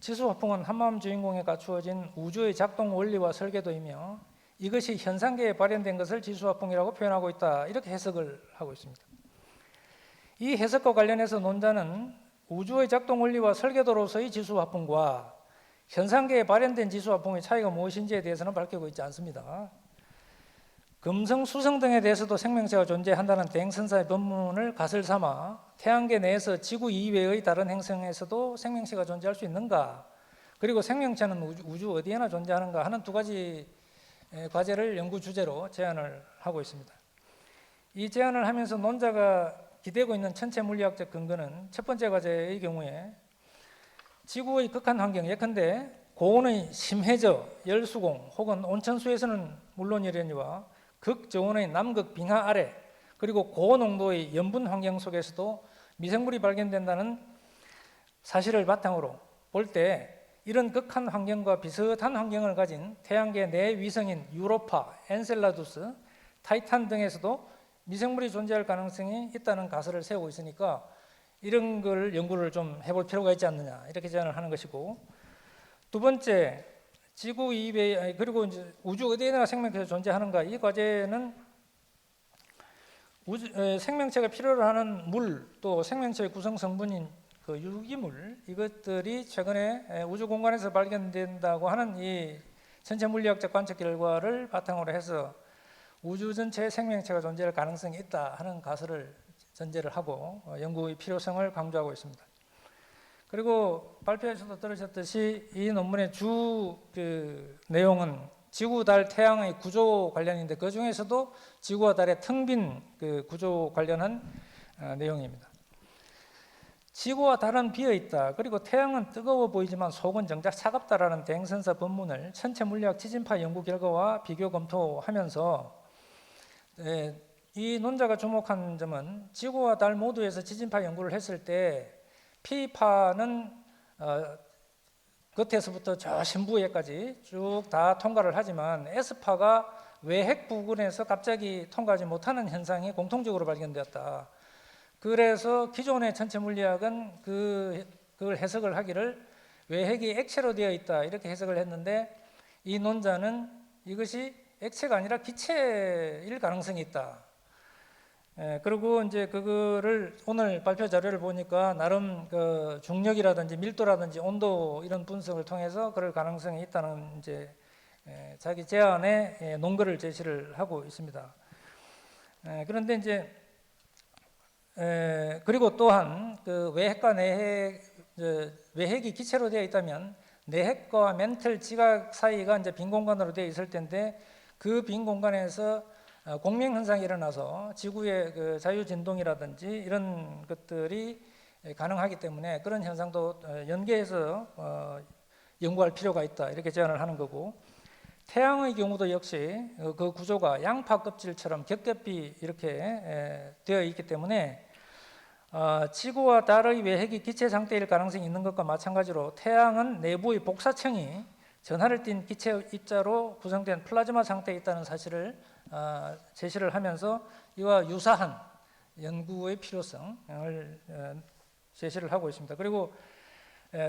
C: 지수화풍은 한마음 주인공에 갖추어진 우주의 작동 원리와 설계도이며 이것이 현상계에 발현된 것을 지수화풍이라고 표현하고 있다 이렇게 해석을 하고 있습니다. 이 해석과 관련해서 논자는 우주의 작동 원리와 설계도로서의 지수화풍과 현상계에 발현된 지수화풍의 차이가 무엇인지에 대해서는 밝히고 있지 않습니다. 금성, 수성 등에 대해서도 생명체가 존재한다는 대행선사의 법문을 가설 삼아 태양계 내에서 지구 이외의 다른 행성에서도 생명체가 존재할 수 있는가 그리고 생명체는 우주 어디에나 존재하는가 하는 두 가지 과제를 연구 주제로 제안을 하고 있습니다. 이 제안을 하면서 논자가 기대고 있는 천체 물리학적 근거는 첫 번째 과제의 경우에 지구의 극한 환경 예컨대 고온의 심해저, 열수공 혹은 온천수에서는 물론이려니와 극저온의 남극 빙하 아래 그리고 고농도의 염분 환경 속에서도 미생물이 발견된다는 사실을 바탕으로 볼 때 이런 극한 환경과 비슷한 환경을 가진 태양계 내 위성인 유로파, 엔셀라두스, 타이탄 등에서도 미생물이 존재할 가능성이 있다는 가설을 세우고 있으니까 이런 걸 연구를 좀 해볼 필요가 있지 않느냐 이렇게 제안을 하는 것이고 두 번째 지구 이외 그리고 이제 우주 어디에나 생명체가 존재하는가 이 과제는 생명체가 필요로 하는 물 또 생명체의 구성 성분인 그 유기물 이것들이 최근에 우주 공간에서 발견된다고 하는 이 천체 물리학적 관측 결과를 바탕으로 해서 우주 전체에 생명체가 존재할 가능성이 있다 하는 가설을 전제를 하고 연구의 필요성을 강조하고 있습니다. 그리고 발표에서도 들으셨듯이 이 논문의 주 내용은 지구, 달, 태양의 구조 관련인데 그 중에서도 지구와 달의 텅 빈 그 구조 관련한 내용입니다. 지구와 달은 비어 있다. 그리고 태양은 뜨거워 보이지만 속은 정작 차갑다라는 대행선사 본문을 천체 물리학 지진파 연구 결과와 비교 검토하면서 이 논자가 주목한 점은 지구와 달 모두에서 지진파 연구를 했을 때 P파는 겉에서부터 저 신부에까지 쭉 다 통과를 하지만 S파가 외핵 부근에서 갑자기 통과하지 못하는 현상이 공통적으로 발견되었다. 그래서 기존의 천체 물리학은 그걸 해석을 하기를 외핵이 액체로 되어 있다 이렇게 해석을 했는데 이 논자는 이것이 액체가 아니라 기체일 가능성이 있다. 그리고 이제 그거를 오늘 발표 자료를 보니까 나름 그 중력이라든지 밀도라든지 온도 이런 분석을 통해서 그럴 가능성이 있다는 이제 자기 제안의 논거를 제시를 하고 있습니다. 그런데 이제 그리고 또한 그 외핵과 내핵, 외핵이 기체로 되어 있다면 내핵과 멘틀 지각 사이가 이제 빈 공간으로 되어 있을 텐데 그 빈 공간에서 공명 현상이 일어나서 지구의 그 자유 진동이라든지 이런 것들이 가능하기 때문에 그런 현상도 연계해서 연구할 필요가 있다 이렇게 제안을 하는 거고, 태양의 경우도 역시 그 구조가 양파 껍질처럼 겹겹이 이렇게 되어 있기 때문에 지구와 달의 외핵이 기체 상태일 가능성이 있는 것과 마찬가지로 태양은 내부의 복사층이 전하를 띤 기체 입자로 구성된 플라즈마 상태에 있다는 사실을 제시를 하면서 이와 유사한 연구의 필요성을 제시를 하고 있습니다. 그리고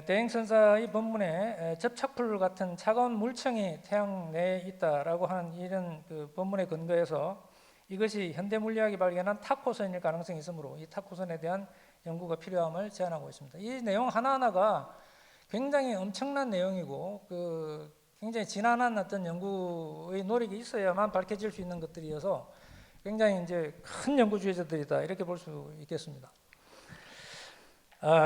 C: 대행선사의 본문에 접착풀 같은 차가운 물층이 태양 내에 있다라고 하는 이런 그 본문에 근거해서 이것이 현대 물리학이 발견한 타코선일 가능성이 있으므로 이 타코선에 대한 연구가 필요함을 제안하고 있습니다. 이 내용 하나하나가 굉장히 엄청난 내용이고 그 굉장히 지난한 어떤 연구의 노력이 있어야만 밝혀질 수 있는 것들이어서 굉장히 이제 큰 연구 주제들이다 이렇게 볼 수 있겠습니다.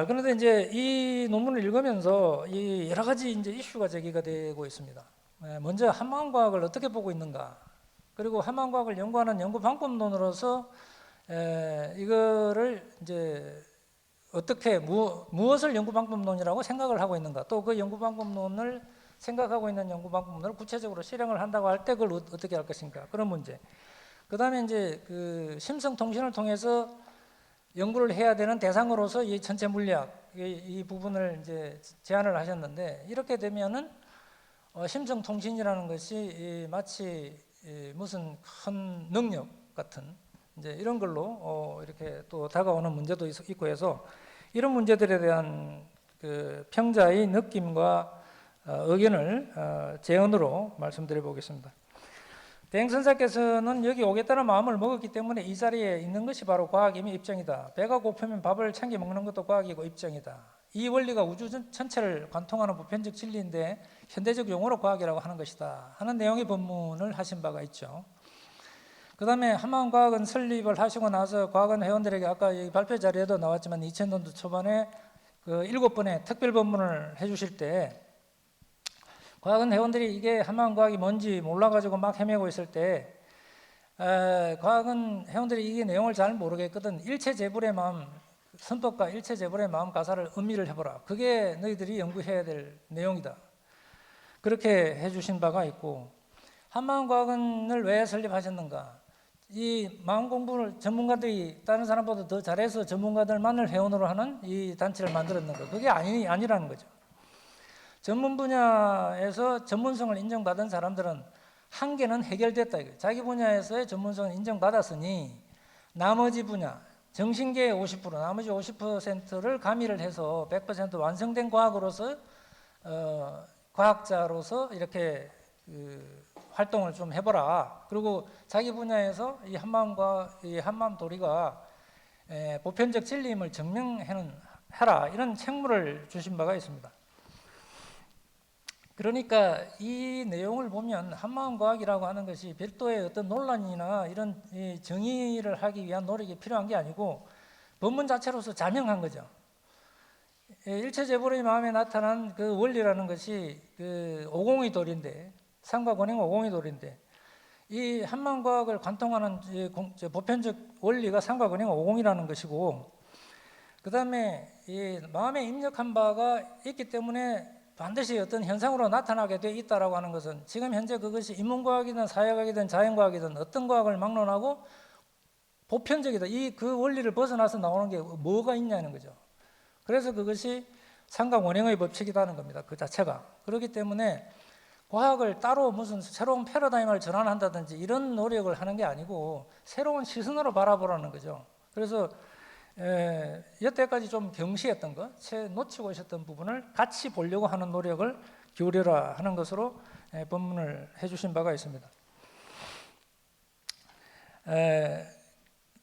C: 그런데 이제 이 논문을 읽으면서 이 여러 가지 이제 이슈가 제기가 되고 있습니다. 먼저 한마음과학을 어떻게 보고 있는가, 그리고 한마음과학을 연구하는 연구 방법론으로서 이거를 이제 어떻게 무엇을 연구 방법론이라고 생각을 하고 있는가, 또 그 연구 방법론을 생각하고 있는 연구 방법론을 구체적으로 실행을 한다고 할 때 그걸 어떻게 할 것인가, 그런 문제. 그다음에 이제 그 심성 통신을 통해서 연구를 해야 되는 대상으로서 이 전체 물리학 이 부분을 이제 제안을 하셨는데, 이렇게 되면은 심성 통신이라는 것이 마치 무슨 큰 능력 같은 이제 이런 걸로 이렇게 또 다가오는 문제도 있고 해서 이런 문제들에 대한 그 평자의 느낌과 의견을 제언으로 말씀드려 보겠습니다. 대행선사께서는 여기 오겠다는 마음을 먹었기 때문에 이 자리에 있는 것이 바로 과학임이 입증이다. 배가 고프면 밥을 챙겨 먹는 것도 과학이고 입증이다. 이 원리가 우주 전체를 관통하는 보편적 진리인데 현대적 용어로 과학이라고 하는 것이다 하는 내용의 본문을 하신 바가 있죠. 그 다음에 한마음과학은 설립을 하시고 나서 과학원 회원들에게 아까 이 발표 자리에도 나왔지만 2000년도 초반에 그 7번의 특별 본문을 해주실 때 과학원 회원들이 이게 한마음과학이 뭔지 몰라가지고 막 헤매고 있을 때 과학원 회원들이 이게 내용을 잘 모르겠거든. 일체재불의 마음, 선법과 일체재불의 마음 가사를 음미를 해보라. 그게 너희들이 연구해야 될 내용이다. 그렇게 해주신 바가 있고, 한마음과학원을 왜 설립하셨는가? 이 마음 공부를 전문가들이 다른 사람보다 더 잘해서 전문가들만을 회원으로 하는 이 단체를 만들었는가? 그게 아니라는 거죠. 전문 분야에서 전문성을 인정받은 사람들은 한계는 해결됐다. 자기 분야에서의 전문성을 인정받았으니 나머지 분야, 정신계의 50%, 나머지 50%를 가미를 해서 100% 완성된 과학으로서 과학자로서 이렇게 활동을 좀 해보라. 그리고 자기 분야에서 이 한마음과 이 한마음 도리가 보편적 진리임을 증명하는 해라 이런 책무를 주신 바가 있습니다. 그러니까 이 내용을 보면 한마음과학이라고 하는 것이 별도의 어떤 논란이나 이런 정의를 하기 위한 노력이 필요한 게 아니고 본문 자체로서 자명한 거죠. 일체 재벌의 마음에 나타난 그 원리라는 것이 그 오공의 도리인데, 상과 권행 오공의 도리인데, 이 한마음과학을 관통하는 보편적 원리가 상과 권행 오공이라는 것이고, 그 다음에 이 마음에 입력한 바가 있기 때문에 반드시 어떤 현상으로 나타나게 돼 있다라고 하는 것은 지금 현재 그것이 인문과학이든 사회과학이든 자연과학이든 어떤 과학을 막론하고 보편적이다. 이 그 원리를 벗어나서 나오는 게 뭐가 있냐는 거죠. 그래서 그것이 상관원행의 법칙이라는 겁니다. 그 자체가. 그렇기 때문에 과학을 따로 무슨 새로운 패러다임을 전환한다든지 이런 노력을 하는 게 아니고 새로운 시선으로 바라보라는 거죠. 그래서 여태까지 좀 경시했던 것, 놓치고 있었던 부분을 같이 보려고 하는 노력을 기울여라 하는 것으로 본문을 해주신 바가 있습니다.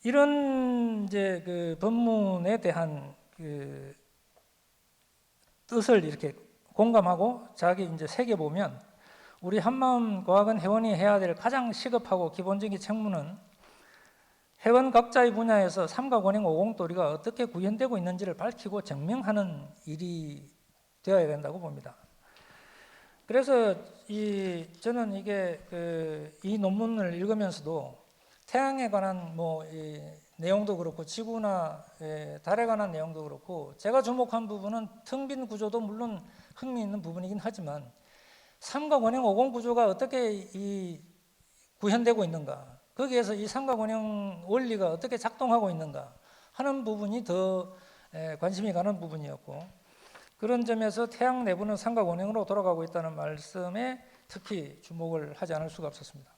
C: 이런 이제 그 본문에 대한 그 뜻을 이렇게 공감하고 자기 이제 새겨 보면 우리 한마음 과학은 회원이 해야 될 가장 시급하고 기본적인 책무는 회원 각자의 분야에서 삼가 권행 오공도리가 어떻게 구현되고 있는지를 밝히고 증명하는 일이 되어야 된다고 봅니다. 그래서 저는 이게 이 논문을 읽으면서도 태양에 관한 이 내용도 그렇고 지구나 달에 관한 내용도 그렇고 제가 주목한 부분은 텅 빈 구조도 물론 흥미있는 부분이긴 하지만 삼가 권행 오공 구조가 어떻게 구현되고 있는가, 거기에서 이 삼가 권행 원리가 어떻게 작동하고 있는가 하는 부분이 더 관심이 가는 부분이었고, 그런 점에서 태양 내부는 삼가 권행으로 돌아가고 있다는 말씀에 특히 주목을 하지 않을 수가 없었습니다.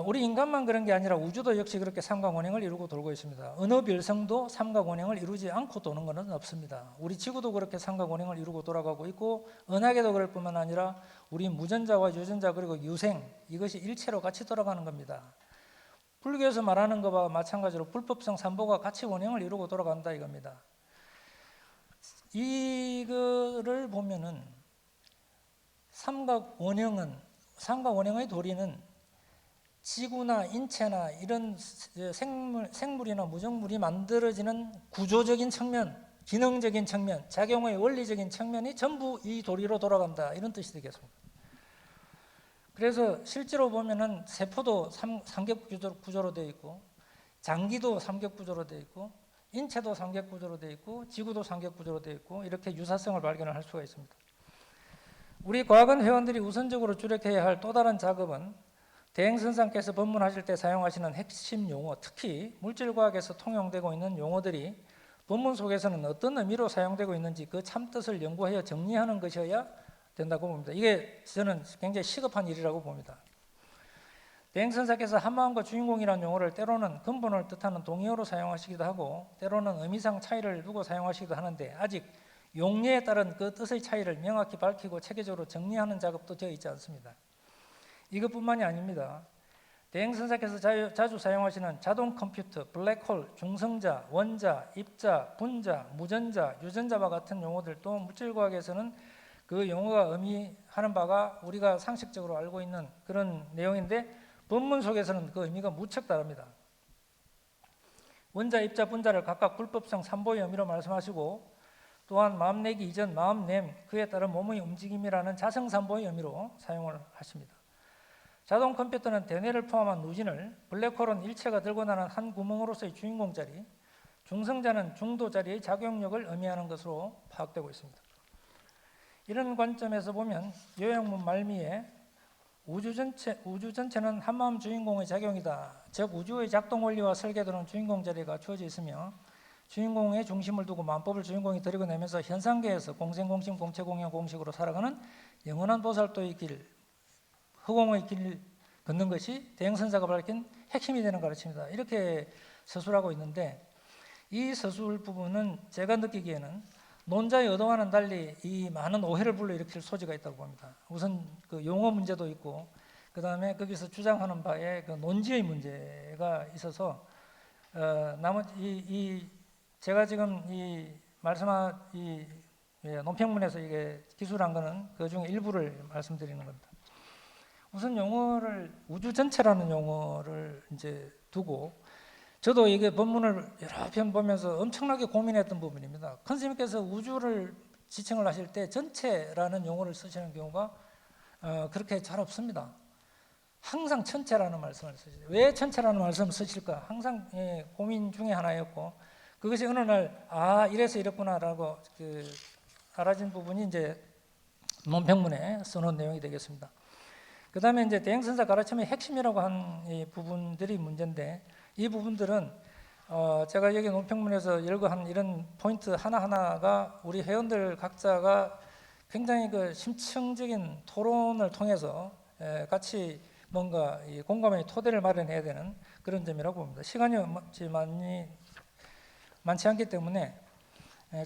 C: 우리 인간만 그런 게 아니라 우주도 역시 그렇게 삼가 권행을 이루고 돌고 있습니다. 어느 별성도 삼가 권행을 이루지 않고 도는 것은 없습니다. 우리 지구도 그렇게 삼가 권행을 이루고 돌아가고 있고, 은하계도 그럴 뿐만 아니라 우리 무전자와 유전자 그리고 유생, 이것이 일체로 같이 돌아가는 겁니다. 불교에서 말하는 것과 마찬가지로 불법성 삼보가 같이 원행을 이루고 돌아간다 이겁니다. 이거를 보면은 삼가 원행의 도리는 지구나 인체나 이런 생물이나 무정물이 만들어지는 구조적인 측면, 기능적인 측면, 작용의 원리적인 측면이 전부 이 도리로 돌아간다, 이런 뜻이 되겠습니다. 그래서 실제로 보면은 세포도 삼격 구조로 되어 있고, 장기도 삼격 구조로 되어 있고, 인체도 삼격 구조로 되어 있고, 지구도 삼격 구조로 되어 있고, 이렇게 유사성을 발견을 할 수가 있습니다. 우리 과학원 회원들이 우선적으로 주력해야 할 또 다른 작업은 대행선생께서 법문하실 때 사용하시는 핵심 용어, 특히 물질과학에서 통용되고 있는 용어들이 본문 속에서는 어떤 의미로 사용되고 있는지 그 참뜻을 연구하여 정리하는 것이어야 된다고 봅니다. 이게 저는 굉장히 시급한 일이라고 봅니다. 대행선생께서 한마음과 주인공이라는 용어를 때로는 근본을 뜻하는 동의어로 사용하시기도 하고 때로는 의미상 차이를 두고 사용하시기도 하는데 아직 용례에 따른 그 뜻의 차이를 명확히 밝히고 체계적으로 정리하는 작업도 되어 있지 않습니다. 이것뿐만이 아닙니다. 대행선생께서 자주 사용하시는 자동 컴퓨터, 블랙홀, 중성자, 원자, 입자, 분자, 무전자, 유전자와 같은 용어들도 물질과학에서는 그 용어가 의미하는 바가 우리가 상식적으로 알고 있는 그런 내용인데 본문 속에서는 그 의미가 무척 다릅니다. 원자, 입자, 분자를 각각 불법성 삼보의 의미로 말씀하시고 또한 마음 내기 이전 마음냄, 그에 따른 몸의 움직임이라는 자성삼보의 의미로 사용을 하십니다. 자동 컴퓨터는 대뇌를 포함한 누진을, 블랙홀은 일체가 들고 나는 한 구멍으로서의 주인공 자리, 중성자는 중도 자리의 작용력을 의미하는 것으로 파악되고 있습니다. 이런 관점에서 보면 요약문 말미에 우주 전체는 한마음 주인공의 작용이다. 즉 우주의 작동 원리와 설계도는 주인공 자리가 주어져 있으며 주인공의 중심을 두고 만법을 주인공이 들이고내면서 현상계에서 공생공심 공체공영 공식으로 살아가는 영원한 보살도의 길, 허공의 길을 걷는 것이 대행선사가 밝힌 핵심이 되는 가르침이다. 이렇게 서술하고 있는데 이 서술 부분은 제가 느끼기에는 논자의 의도와는 달리 이 많은 오해를 불러일으킬 소지가 있다고 봅니다. 우선 그 용어 문제도 있고 그 다음에 거기서 주장하는 바에 그 논지의 문제가 있어서 나머지 이 제가 지금 이 말씀한 이 논평문에서 이게 기술한 거는 그 중에 일부를 말씀드리는 겁니다. 우선 용어를 우주 전체라는 용어를 이제 두고 저도 이게 본문을 여러 편 보면서 엄청나게 고민했던 부분입니다. 컨스님께서 우주를 지칭을 하실 때 전체라는 용어를 쓰시는 경우가 그렇게 잘 없습니다. 항상 천체라는 말씀을 쓰시죠. 왜 천체라는 말씀을 쓰실까? 항상 고민 중에 하나였고 그것이 어느 날 이래서 이랬구나라고 알아진 부분이 이제 논평문에 써놓은 내용이 되겠습니다. 그 다음에 이제 대행선사 가르침의 핵심이라고 한 이 부분들이 문제인데 이 부분들은 제가 여기 논평문에서 열거한 이런 포인트 하나하나가 우리 회원들 각자가 굉장히 그 심층적인 토론을 통해서 같이 뭔가 이 공감의 토대를 마련해야 되는 그런 점이라고 봅니다. 시간이 많지 않기 때문에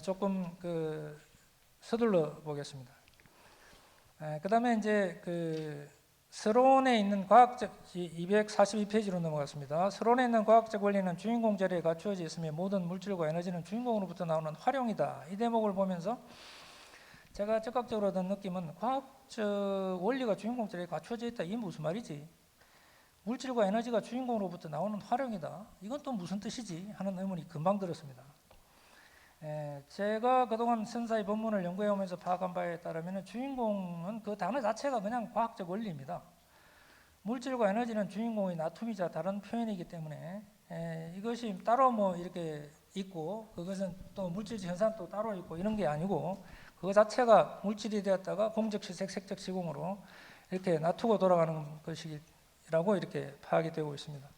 C: 조금 서둘러 보겠습니다. 그 다음에 이제 서론에 있는 과학적 242페이지로 넘어갔습니다. 서론에 있는 과학적 원리는 주인공 자리에 갖추어져 있으며 모든 물질과 에너지는 주인공으로부터 나오는 활용이다. 이 대목을 보면서 제가 즉각적으로 얻은 느낌은 과학적 원리가 주인공 자리에 갖추어져 있다. 이게 무슨 말이지? 물질과 에너지가 주인공으로부터 나오는 활용이다. 이건 또 무슨 뜻이지? 하는 의문이 금방 들었습니다. 제가 그동안 선사의 본문을 연구해 오면서 파악한 바에 따르면 주인공은 그 단어 자체가 그냥 과학적 원리입니다. 물질과 에너지는 주인공의 나툼이자 다른 표현이기 때문에 이것이 따로 뭐 이렇게 있고 그것은 또 물질적 현상 또 따로 있고 이런 게 아니고 그 자체가 물질이 되었다가 공적시색, 색적시공으로 이렇게 놔두고 돌아가는 것이라고 이렇게 파악이 되고 있습니다.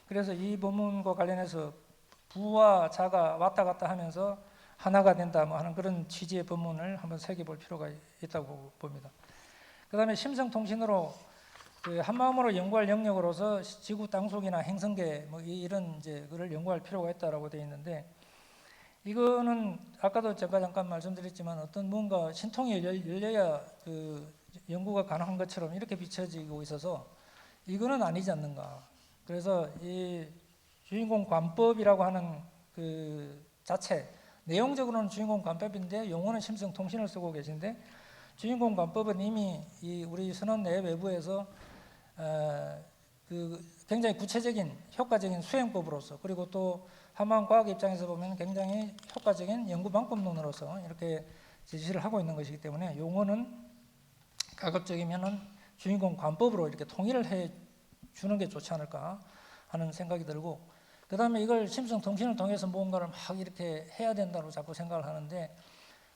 C: 그래서 이 본문과 관련해서 부와 자가 왔다 갔다 하면서 하나가 된다 뭐 하는 그런 취지의 본문을 한번 새겨볼 필요가 있다고 봅니다. 그 다음에 심성통신으로 한마음으로 연구할 영역으로서 지구 땅속이나 행성계 뭐 이런 이제 그걸 연구할 필요가 있다라고 되어 있는데 이거는 아까도 제가 잠깐 말씀드렸지만 어떤 뭔가 신통이 열려야 연구가 가능한 것처럼 이렇게 비춰지고 있어서 이거는 아니지 않는가. 그래서 이 주인공 관법이라고 하는 그 자체 내용적으로는 주인공 관법인데 용어는 심성통신을 쓰고 계신데 주인공 관법은 이미 이 우리 선언 내 외부에서 굉장히 구체적인 효과적인 수행법으로서 그리고 또 한마음과학 입장에서 보면 굉장히 효과적인 연구 방법론으로서 이렇게 제시를 하고 있는 것이기 때문에 용어는 가급적이면은 주인공 관법으로 이렇게 통일을 해 주는 게 좋지 않을까 하는 생각이 들고 그 다음에 이걸 심성통신을 통해서 무언가를 막 이렇게 해야 된다고 자꾸 생각을 하는데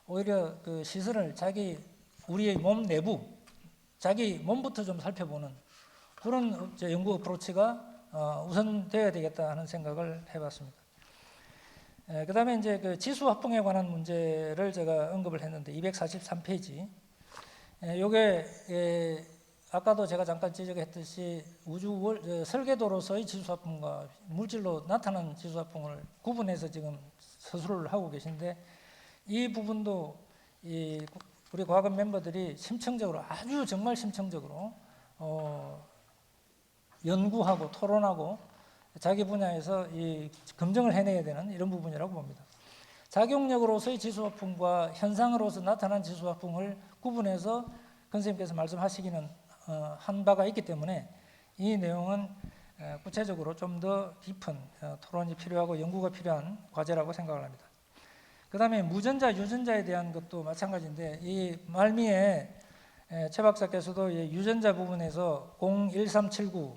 C: 오히려 그 시설을 우리의 몸 내부 자기 몸부터 좀 살펴보는 그런 연구 어프로치가 우선되어야 되겠다 하는 생각을 해봤습니다. 그 다음에 이제 그 지수 확봉에 관한 문제를 제가 언급을 했는데 243페이지 요게 아까도 제가 잠깐 지적했듯이 우주 설계도로서의 지수화풍과 물질로 나타난 지수화풍을 구분해서 지금 서술을 하고 계신데 이 부분도 우리 과학원 멤버들이 심층적으로 아주 정말 심층적으로 연구하고 토론하고 자기 분야에서 검증을 해내야 되는 이런 부분이라고 봅니다. 작용력으로서의 지수화풍과 현상으로서 나타난 지수화풍을 구분해서 선생님께서 말씀하시기는 한 바가 있기 때문에 이 내용은 구체적으로 좀 더 깊은 토론이 필요하고 연구가 필요한 과제라고 생각을 합니다. 그 다음에 무전자, 유전자에 대한 것도 마찬가지인데 이 말미에 최 박사께서도 유전자 부분에서 01379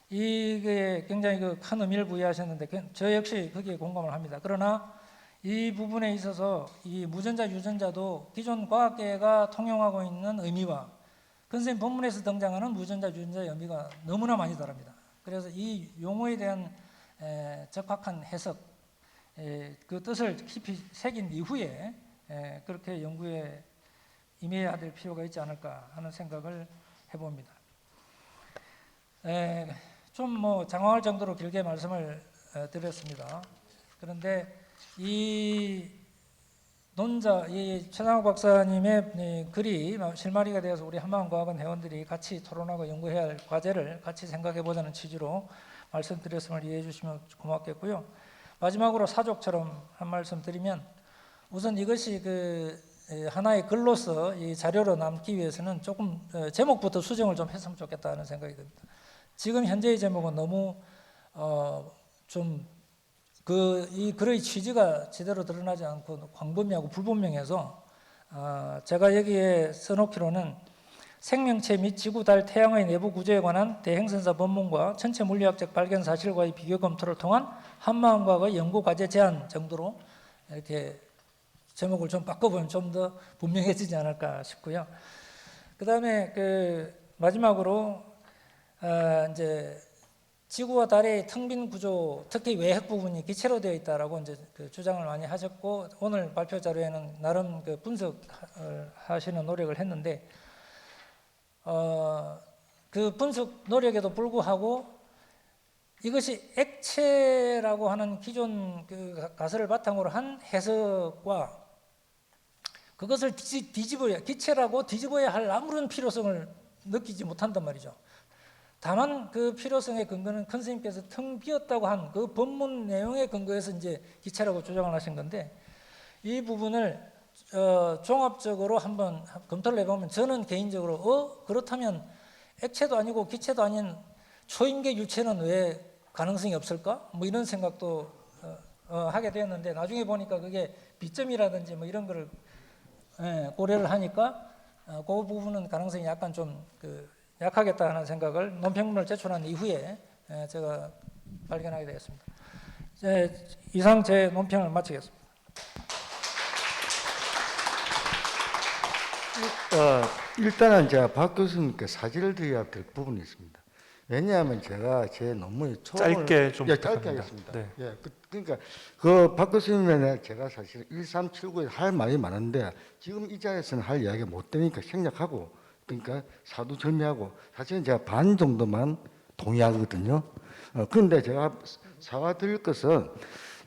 C: 이게 굉장히 큰 의미를 부여하셨는데 저 역시 거기에 공감을 합니다. 그러나 이 부분에 있어서 이 무전자, 유전자도 기존 과학계가 통용하고 있는 의미와 선생님 본문에서 등장하는 무전자, 유전자의 의미가 너무나 많이 다릅니다. 그래서 이 용어에 대한 적확한 해석, 그 뜻을 깊이 새긴 이후에 그렇게 연구에 임해야 될 필요가 있지 않을까 하는 생각을 해봅니다. 좀 뭐 장황할 정도로 길게 말씀을 드렸습니다. 그런데 이 최상욱 박사님의 글이 실마리가 되어서 우리 한마음과학원 회원들이 같이 토론하고 연구해야 할 과제를 같이 생각해 보자는 취지로 말씀드렸음을 이해해 주시면 고맙겠고요. 마지막으로 사족처럼 한 말씀 드리면 우선 이것이 하나의 글로서 이 자료로 남기 위해서는 조금 제목부터 수정을 좀 했으면 좋겠다는 생각이 듭니다. 지금 현재의 제목은 너무 이 글의 취지가 제대로 드러나지 않고 광범위하고 불분명해서 제가 여기에 써놓기로는 생명체 및 지구, 달, 태양의 내부 구조에 관한 대행선사 법문과 전체 물리학적 발견 사실과의 비교 검토를 통한 한마음 과학의 연구 과제 제안 정도로 이렇게 제목을 좀 바꿔보면 좀 더 분명해지지 않을까 싶고요. 그다음에 마지막으로 이제 지구와 달의 텅 빈 구조, 특히 외핵 부분이 기체로 되어 있다라고 이제 주장을 많이 하셨고 오늘 발표 자료에는 나름 분석을 하시는 노력을 했는데 그 분석 노력에도 불구하고 이것이 액체라고 하는 기존 가설을 바탕으로 한 해석과 그것을 기체라고 뒤집어야 할 아무런 필요성을 느끼지 못한단 말이죠. 다만 그 필요성의 근거는 큰 스님께서 텅 비었다고 한 그 법문 내용에 근거해서 이제 기체라고 주장을 하신 건데 이 부분을 종합적으로 한번 검토를 해보면 저는 개인적으로 그렇다면 액체도 아니고 기체도 아닌 초임계 유체는 왜 가능성이 없을까? 뭐 이런 생각도 하게 되었는데 나중에 보니까 그게 비점이라든지 뭐 이런 거를 고려를 하니까 그 부분은 가능성이 약간 좀 약하겠다 하는 생각을 논평문을 제출한 이후에 제가 발견하게 되었습니다. 이상 제 논평을 마치겠습니다.
B: 일단은 제가 박 교수님께 사죄를 드려야 될 부분이 있습니다. 왜냐하면 제가 제 논문이
A: 짧게 좀
B: 짧게
A: 부탁합니다.
B: 하겠습니다.
A: 네.
B: 그러니까 박 교수님은 제가 사실 1379에 할 말이 많은데 지금 이 자리에서는 할 이야기가 못 되니까 생략하고 그러니까 사두절미하고 사실은 제가 반 정도만 동의하거든요. 그런데 제가 사과드릴 것은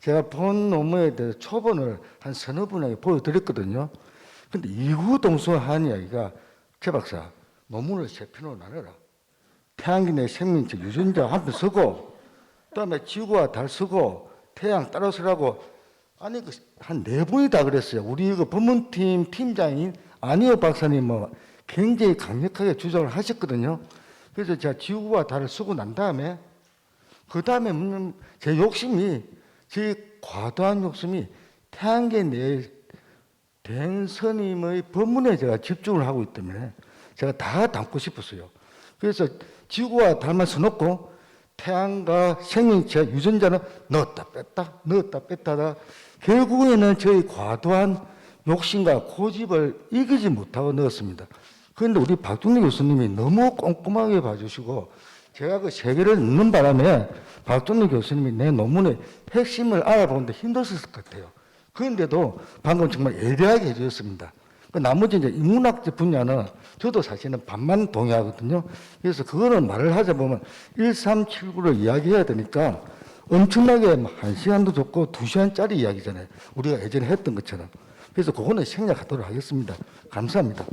B: 제가 본 논문에 대해서 초본을 한 서너 분에게 보여드렸거든요. 근데 이후 동수한 이야기가 최 박사 논문을 세 편으로 나눠라. 태양계 내 생명체 유전자 한 편 쓰고 그다음에 지구와 달 쓰고 태양 따로 쓰라고 아니 한 네 분이 다 그랬어요. 우리 법문팀 팀장인 안희호 박사님 굉장히 강력하게 주장을 하셨거든요. 그래서 제가 지구와 달을 쓰고 난 다음에 그 다음에 제 욕심이 제 과도한 욕심이 태양계 내 대행스님의 법문에 제가 집중을 하고 있기 때문에 제가 다 담고 싶었어요. 그래서 지구와 달만 써놓고 태양과 생명체 유전자는 넣었다 뺐다 결국에는 저희 과도한 욕심과 고집을 이기지 못하고 넣었습니다. 그런데 우리 박중래 교수님이 너무 꼼꼼하게 봐주시고 제가 그 세 개를 넣는 바람에 박중래 교수님이 내 논문의 핵심을 알아보는데 힘들었을 것 같아요. 그런데도 방금 정말 예리하게 해주셨습니다. 나머지 이제 인문학적 분야는 저도 사실은 반만 동의하거든요. 그래서 그거는 말을 하자 보면 1379를 이야기해야 되니까 엄청나게 1시간도 좋고 2시간짜리 이야기잖아요. 우리가 예전에 했던 것처럼. 그래서 그거는 생략하도록 하겠습니다. 감사합니다.